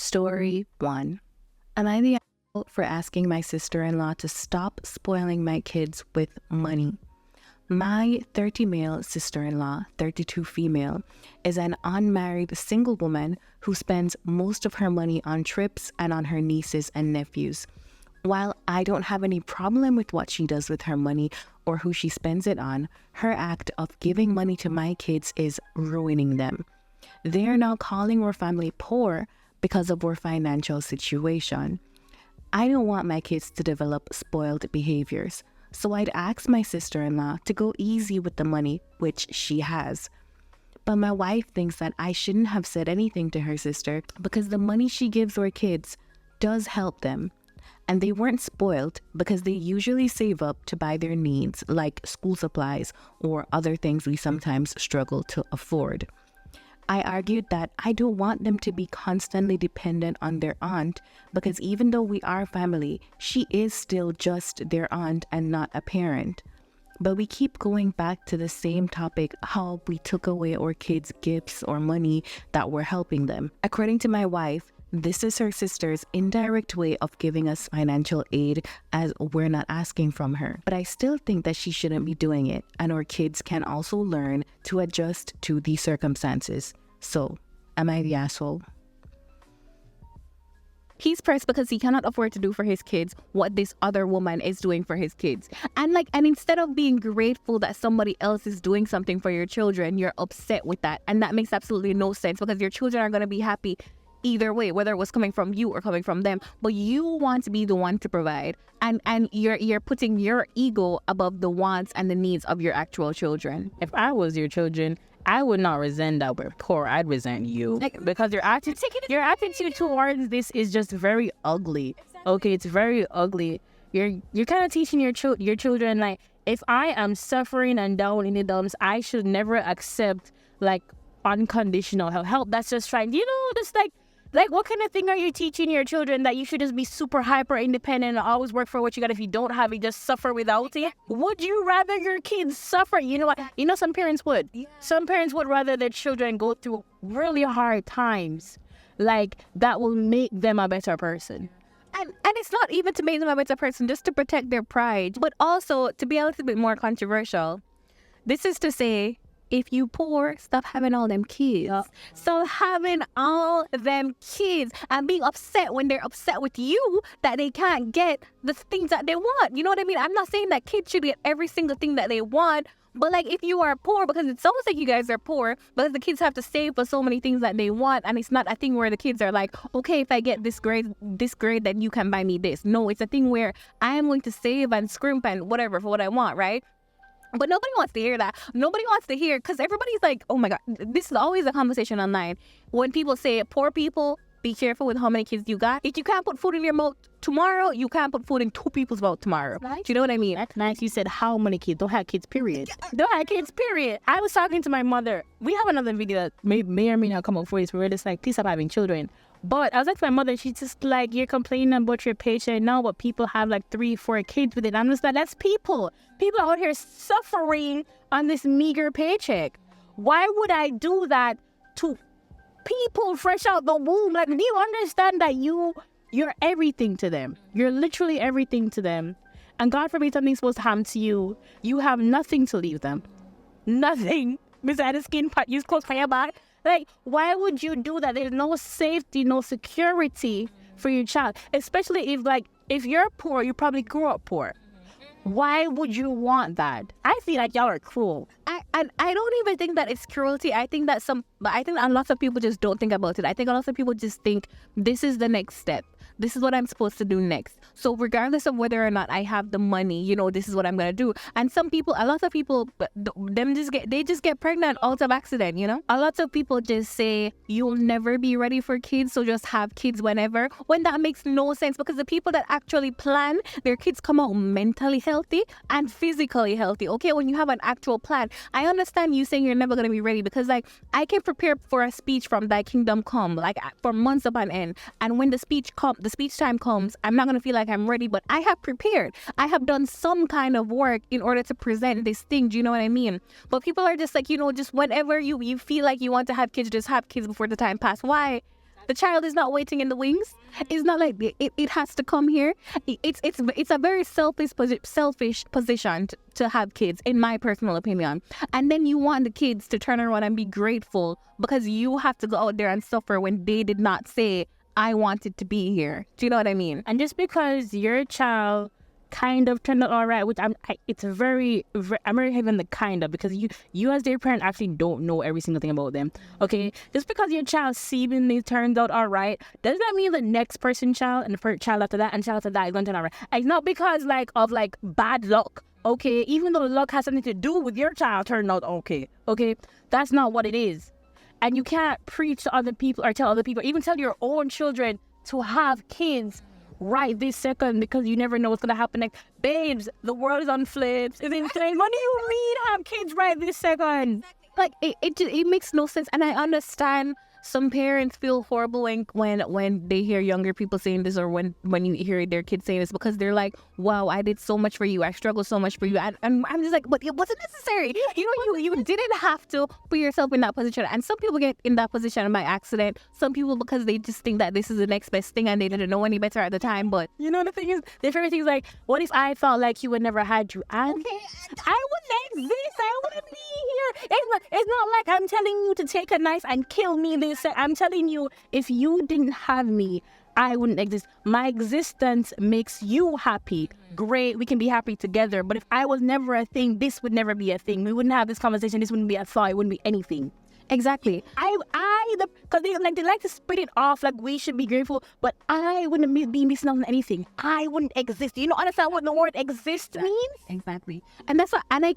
Story 1. Am I the asshole for asking my sister-in-law to stop spoiling my kids with money? My 30 male sister-in-law, 32 female, is an unmarried single woman who spends most of her money on trips and on her nieces and nephews. While I don't have any problem with what she does with her money or who she spends it on, her act of giving money to my kids is ruining them. They are now calling our family poor because of our financial situation. I don't want my kids to develop spoiled behaviors, so I'd ask my sister-in-law to go easy with the money, which she has. But my wife thinks that I shouldn't have said anything to her sister because the money she gives our kids does help them. And they weren't spoiled because they usually save up to buy their needs, like school supplies or other things we sometimes struggle to afford. I argued that I don't want them to be constantly dependent on their aunt because even though we are family, she is still just their aunt and not a parent. But we keep going back to the same topic, how we took away our kids' gifts or money that were helping them. According to my wife, this is her sister's indirect way of giving us financial aid as we're not asking from her. But I still think that she shouldn't be doing it, and our kids can also learn to adjust to these circumstances. So, am I the asshole? He's pressed because he cannot afford to do for his kids what this other woman is doing for his kids. And instead of being grateful that somebody else is doing something for your children, you're upset with that. And that makes absolutely no sense because your children are going to be happy either way, whether it was coming from you or coming from them. But you want to be the one to provide. And you're putting your ego above the wants and the needs of your actual children. If I was your children, I would not resent that we're poor. I'd resent you because your attitude towards this is just very ugly. Okay, it's very ugly. You're kind of teaching your children like, if I am suffering and down in the dumps, I should never accept unconditional help. That's just trying, just what kind of thing are you teaching your children, that you should just be super hyper independent and always work for what you got? If you don't have it, just suffer without it? Would you rather your kids suffer? You know what? Some parents would. Some parents would rather their children go through really hard times. That will make them a better person. And it's not even to make them a better person, just to protect their pride. But also, to be a little bit more controversial, this is to say, if you poor, stop having all them kids. Stop having all them kids and being upset when they're upset with you that they can't get the things that they want. You know what I mean? I'm not saying that kids should get every single thing that they want, but if you are poor, because it sounds like you guys are poor, because the kids have to save for so many things that they want, and it's not a thing where the kids are like, okay, if I get this grade, then you can buy me this. No, it's a thing where I am going to save and scrimp and whatever for what I want, right? But nobody wants to hear that. Nobody wants to hear, because everybody's like, oh my God, this is always a conversation online. When people say, poor people, be careful with how many kids you got. If you can't put food in your mouth tomorrow, you can't put food in two people's mouth tomorrow. Right. Do you know what I mean? That's nice. You said how many kids? Don't have kids, period. Don't have kids, period. I was talking to my mother. We have another video that may or may not come up for this. We're just please stop having children. But I was like to my mother, she's just like, you're complaining about your paycheck now, but people have 3-4 kids with it. I'm just like, that's people. People out here suffering on this meager paycheck. Why would I do that to people fresh out the womb? Do you understand that you're everything to them? You're literally everything to them. And God forbid something's supposed to happen to you. You have nothing to leave them. Nothing. Besides the skin part, use clothes for your back. Why would you do that? There's no safety, no security for your child. Especially if you're poor, you probably grew up poor. Why would you want that? I feel like y'all are cruel. I don't even think that it's cruelty. I think that a lot of people just don't think about it. I think a lot of people just think this is the next step. This is what I'm supposed to do next. So regardless of whether or not I have the money, this is what I'm going to do. And a lot of people, they just get pregnant out of accident, A lot of people just say, you'll never be ready for kids, so just have kids whenever. When that makes no sense, because the people that actually plan, their kids come out mentally healthy and physically healthy. Okay, when you have an actual plan. I understand you saying you're never going to be ready because I can prepare for a speech from Thy Kingdom Come, for months upon end. And when the speech time comes, I'm not going to feel like I'm ready, but I have prepared. I have done some kind of work in order to present this thing. Do you know what I mean? But people are just just whenever you feel like you want to have kids, just have kids before the time pass. Why? The child is not waiting in the wings. It's not like it has to come here. It's a very selfish position to have kids, in my personal opinion. And then you want the kids to turn around and be grateful because you have to go out there and suffer when they did not say, I wanted to be here. Do you know what I mean? And just because your child kind of turned out all right, which it's very, I'm very heavy on the kind of, because you as their parent actually don't know every single thing about them. Okay, just because your child seemingly turns out all right, does that mean the next person child and the first child after that and child after that is going to turn out right? It's not because of bad luck. Okay, even though luck has something to do with your child turning out okay. Okay, that's not what it is. And you can't preach to other people or tell other people, even tell your own children to have kids right this second, because you never know what's going to happen next. Babes, the world is on flips. It's insane. What do you mean have kids right this second? Like, it makes no sense. And I understand some parents feel horrible when they hear younger people saying this, or when you hear their kids saying this, because they're like, wow, I did so much for you, I struggled so much for you, and I'm just like, but it wasn't necessary. You didn't have to put yourself in that position. And some people get in that position by accident, some people because they just think that this is the next best thing and they didn't know any better at the time. But you know, the thing is, their favorite thing is like, what if I felt like you would never had you? And okay, I wouldn't exist, I wouldn't be here. It's not like I'm telling you to take a knife and kill me this. I'm telling you, if you didn't have me, I wouldn't exist. My existence makes you happy. Great, we can be happy together. But if I was never a thing, this would never be a thing. We wouldn't have this conversation. This wouldn't be a thought. It wouldn't be anything. Exactly. Because they like to spit it off like we should be grateful, but I wouldn't be missing out on anything. I wouldn't exist. You don't understand what the word exist means? Exactly. And that's what, and I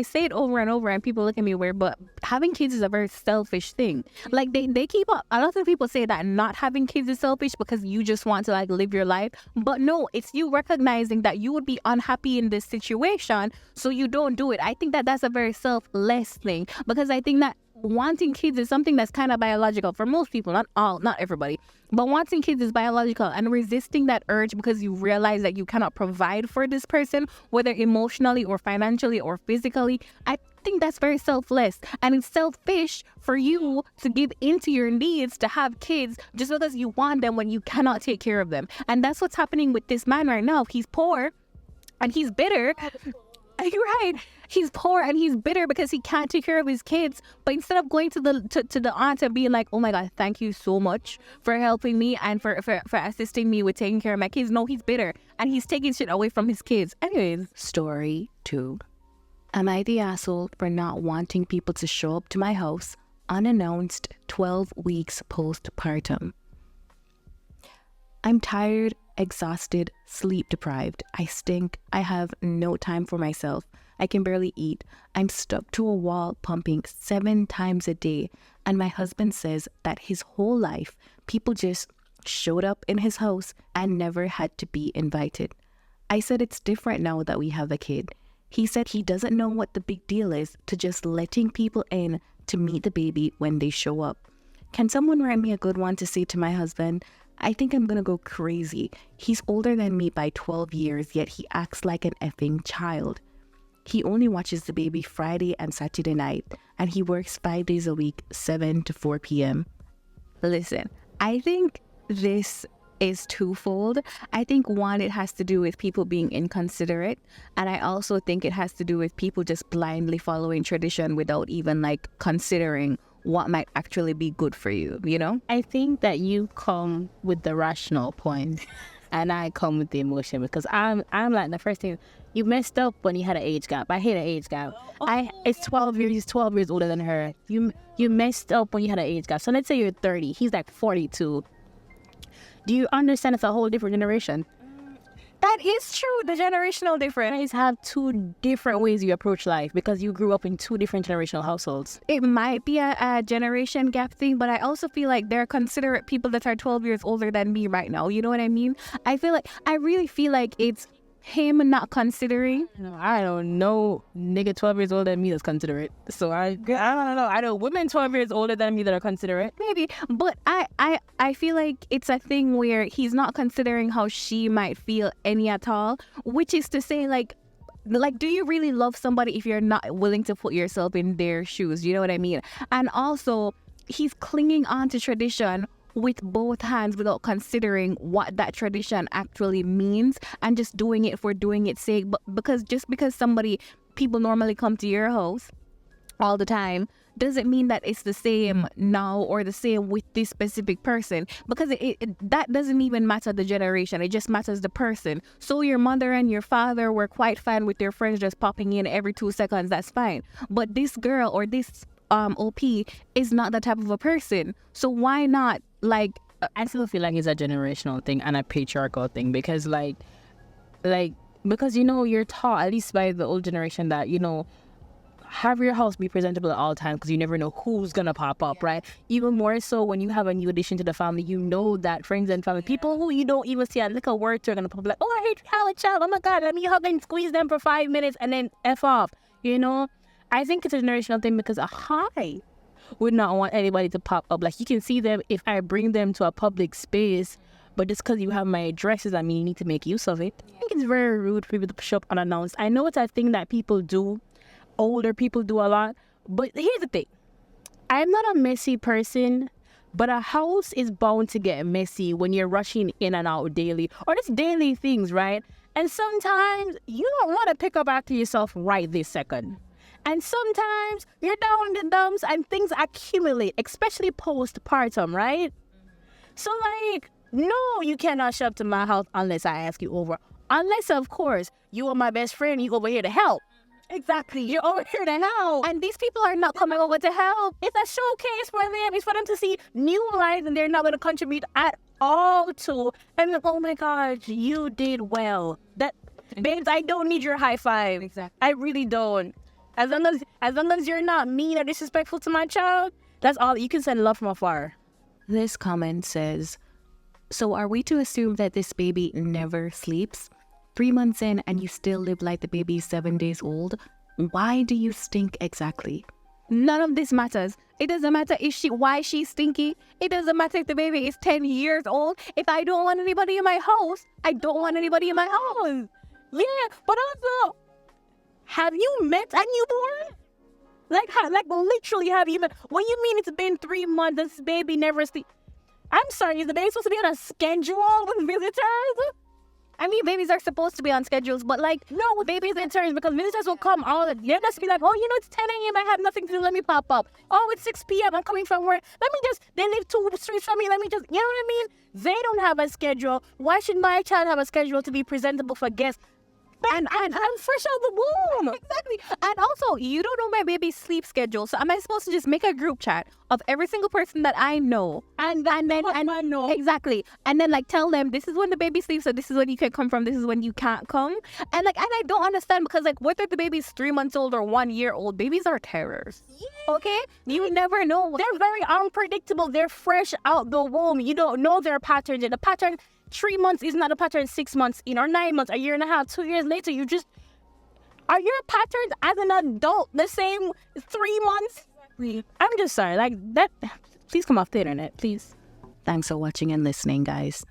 say it over and over, and people look at me weird, but having kids is a very selfish thing. Like they keep up. A lot of people say that not having kids is selfish because you just want to like live your life. But no, it's you recognizing that you would be unhappy in this situation, so you don't do it. I think that that's a very selfless thing, because I think that wanting kids is something that's kind of biological for most people, not everybody, but wanting kids is biological, and resisting that urge because you realize that you cannot provide for this person, whether emotionally or financially or physically, I think that's very selfless. And it's selfish for you to give into your needs to have kids just because you want them when you cannot take care of them. And that's what's happening with this man right now. He's poor and he's bitter. You're right. He's poor and he's bitter because he can't take care of his kids. But instead of going to the aunt and being like, oh my God, thank you so much for helping me and for assisting me with taking care of my kids. No, he's bitter and he's taking shit away from his kids. Anyways. Story 2. Am I the asshole for not wanting people to show up to my house unannounced 12 weeks postpartum? I'm tired, exhausted, sleep deprived. I stink. I have no time for myself. I can barely eat. I'm stuck to a wall pumping 7 times a day. And my husband says that his whole life, people just showed up in his house and never had to be invited. I said it's different now that we have a kid. He said he doesn't know what the big deal is to just letting people in to meet the baby when they show up. Can someone write me a good one to say to my husband? I think I'm gonna go crazy. He's older than me by 12 years, yet he acts like an effing child. He only watches the baby Friday and Saturday night, and he works 5 days a week, 7 to 4 p.m. Listen, I think this is twofold. I think one, it has to do with people being inconsiderate, and I also think it has to do with people just blindly following tradition without even like considering what might actually be good for you, you know? I think that you come with the rational point and I come with the emotion, because I'm like, the first thing, you messed up when you had an age gap. I hate an age gap. It's 12 years, he's 12 years older than her. You messed up when you had an age gap. So let's say you're 30, he's like 42. Do you understand it's a whole different generation? That is true. The generational difference. You guys have 2 different ways you approach life because you grew up in 2 different generational households. It might be a generation gap thing, but I also feel like there are considerate people that are 12 years older than me right now. You know what I mean? I really feel like it's him not considering. I don't know nigga 12 years older than me that's considerate. So I don't know. I know women 12 years older than me that are considerate. Maybe. But I feel like it's a thing where he's not considering how she might feel any at all. Which is to say, like, do you really love somebody if you're not willing to put yourself in their shoes? You know what I mean? And also, he's clinging on to tradition with both hands without considering what that tradition actually means and just doing it for doing its sake. But because people normally come to your house all the time doesn't mean that it's the same now or the same with this specific person, because that doesn't even matter the generation, it just matters the person. So your mother and your father were quite fine with their friends just popping in every 2 seconds, that's fine. But this girl or this OP is not that type of a person, so why not? Like, I still feel like it's a generational thing and a patriarchal thing, because because you're taught, at least by the old generation, that have your house be presentable at all times, because you never know who's gonna pop up, right? Even more so when you have a new addition to the family, that friends and family, people who you don't even see a little word to, are gonna pop like, oh, I hate you, have a child, oh my god, let me hug and squeeze them for 5 minutes and then F off. I think it's a generational thing, because I would not want anybody to pop up. Like, you can see them if I bring them to a public space, but just because you have my address doesn't mean you need to make use of it. I think it's very rude for people to show up unannounced. I know it's a thing that people do, older people do a lot, but here's the thing. I'm not a messy person, but a house is bound to get messy when you're rushing in and out daily, or just daily things, right? And sometimes you don't want to pick up after yourself right this second. And sometimes you're down in the dumps and things accumulate, especially postpartum, right? So no, you cannot show up to my house unless I ask you over. Unless, of course, you are my best friend, you over here to help. Exactly. You're over here to help. and these people are not coming over to help. It's a showcase for them. It's for them to see new lives, and they're not going to contribute at all to. And oh my gosh, you did well. Babes, I don't need your high five. Exactly. I really don't. As long as you're not mean or disrespectful to my child, that's all. You can send love from afar. This comment says, so are we to assume that this baby never sleeps? 3 months in and you still live like the baby is 7 days old? Why do you stink exactly? None of this matters. It doesn't matter why she's stinky. It doesn't matter if the baby is 10 years old. If I don't want anybody in my house, I don't want anybody in my house. Yeah, but also, have you met a newborn? Like literally, have you met? What do you mean it's been 3 months, this baby never sleep? I'm sorry, is the baby supposed to be on a schedule with visitors? I mean, babies are supposed to be on schedules, but No, babies in turns, because visitors will come they'll just be like, oh, it's 10 a.m. I have nothing to do, let me pop up. Oh, it's 6 p.m. I'm coming from work. They live 2 streets from me, you know what I mean? They don't have a schedule. Why should my child have a schedule to be presentable for guests? And I'm fresh out the womb. Exactly. And also, you don't know my baby's sleep schedule. So am I supposed to just make a group chat of every single person that I know? And then know. Exactly. And then tell them this is when the baby sleeps, so this is when you can come from, this is when you can't come. And I don't understand, because whether the baby's 3 months old or 1 year old, babies are terrors. Yeah. Okay? You never know. They're very unpredictable. They're fresh out the womb. You don't know their patterns. And the pattern 3 months is not a pattern 6 months in, or 9 months, a year and a half, 2 years later. Are your patterns as an adult the same 3 months? I'm just sorry, that. Please come off the internet, please. Thanks for watching and listening, guys.